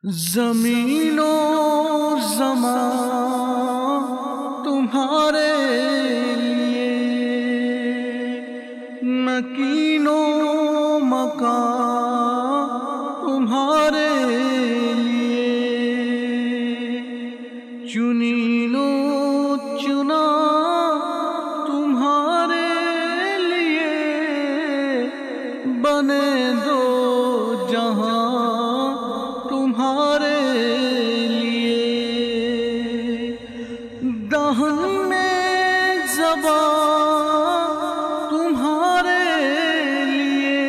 زمین و زمان تمہارے لیے، مکین و مکان تمہارے لیے، چنین و چنا تمہارے لیے، بنے دو جہاں تمہارے لیے، دہن میں زبان تمہارے لیے،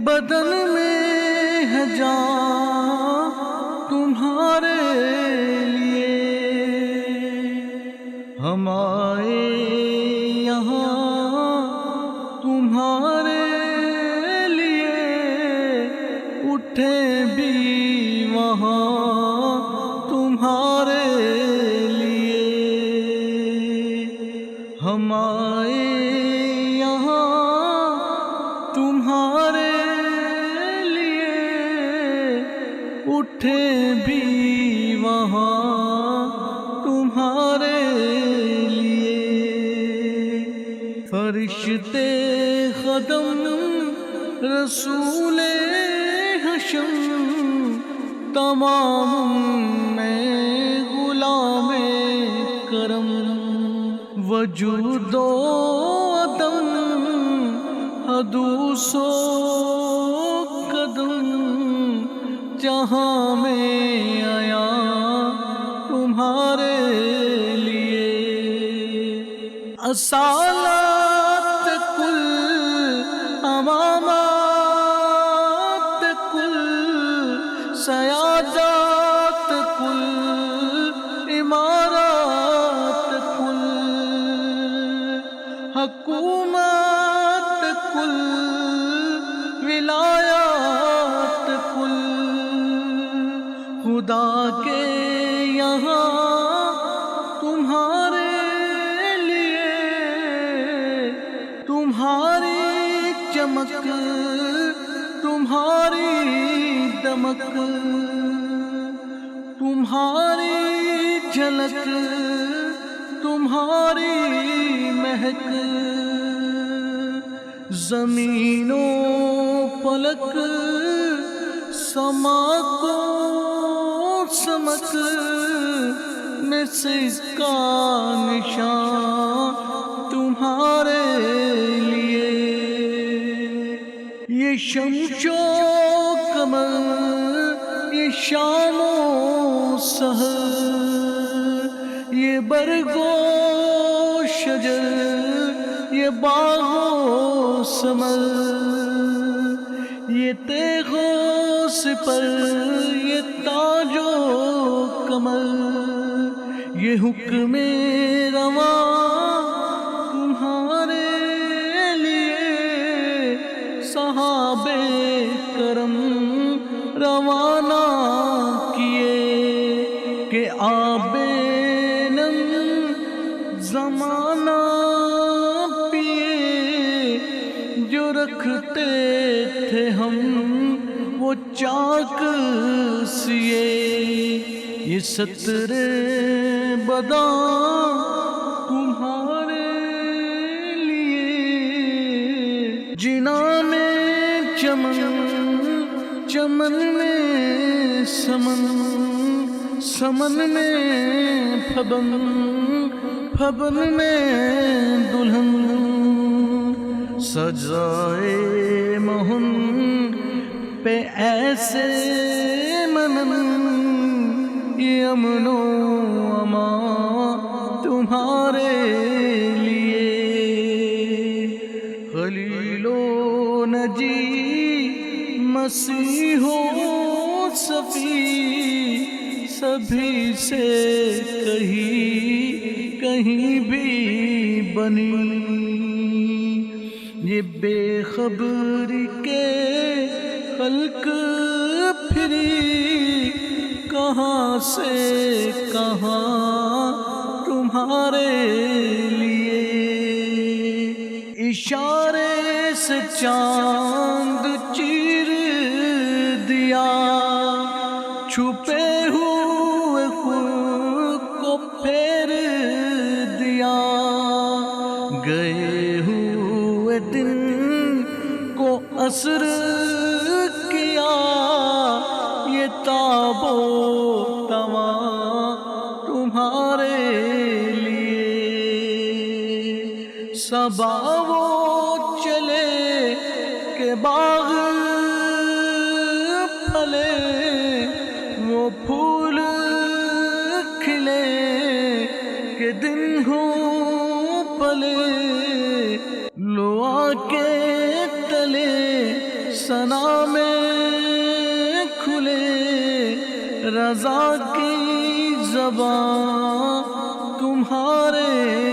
بدن میں ہے جان تمہارے لیے، ہم آئے یہاں تمہارے لیے، اٹھے بھی وہاں تمہارے لیے، ہم آئے یہاں تمہارے لیے، اٹھے بھی وہاں تمہارے لیے، فرشتے خدم رسول حشم تمام میں غلام کرم، وجود و عدم حدوث و قدم، جہاں میں آیا تمہارے لیے، اصالت کل امامات کل، سیادات کل، امارات کل، حکومت کل، ولایات کل، خدا کے یہاں تمہارے لیے، تمہاری چمک تمہاری دمک، تمہاری جھلک تمہاری مہک، زمین و پلک سما کو سمک میں سے اس کا نشان تمہارے لیے، یہ شمس و قمر، یہ شام و سحر، یہ برگ و شجر، یہ باغ و ثمر، یہ تیغ و سپر، یہ تاج و کمر، یہ حکم رواں تمہارے لیے، صحابہ کرم روانہ کیے کہ آب نم زمانہ پیے، جو رکھتے تھے ہم وہ چاک سیے، یہ ستر بداں تمہارے لیے، جنا میں چمن، چمن میں سمن، سمن میں پھبن، پھبن میں دلہن، سجائے مہن پہ ایسے منن، یہ امن و امان تمہارے لیے، خلیل و نجی مسیح و صفی، سبھی سے کہیں بھی بنی، یہ بے خبری کے خلق پھری، کہاں سے کہاں تمہارے لیے، اشارے سے چاند چیر دیا گئے ہوئے دن کو عصر کیا، یہ تاب و تواں تمہارے لیے۔ صبا وہ چلے کہ باغ پھلے، وہ پھول کھلے کہ دن ہوں پلے، لو آ کے تلے ثنا میں کھلے، رضا کی زبان تمہارے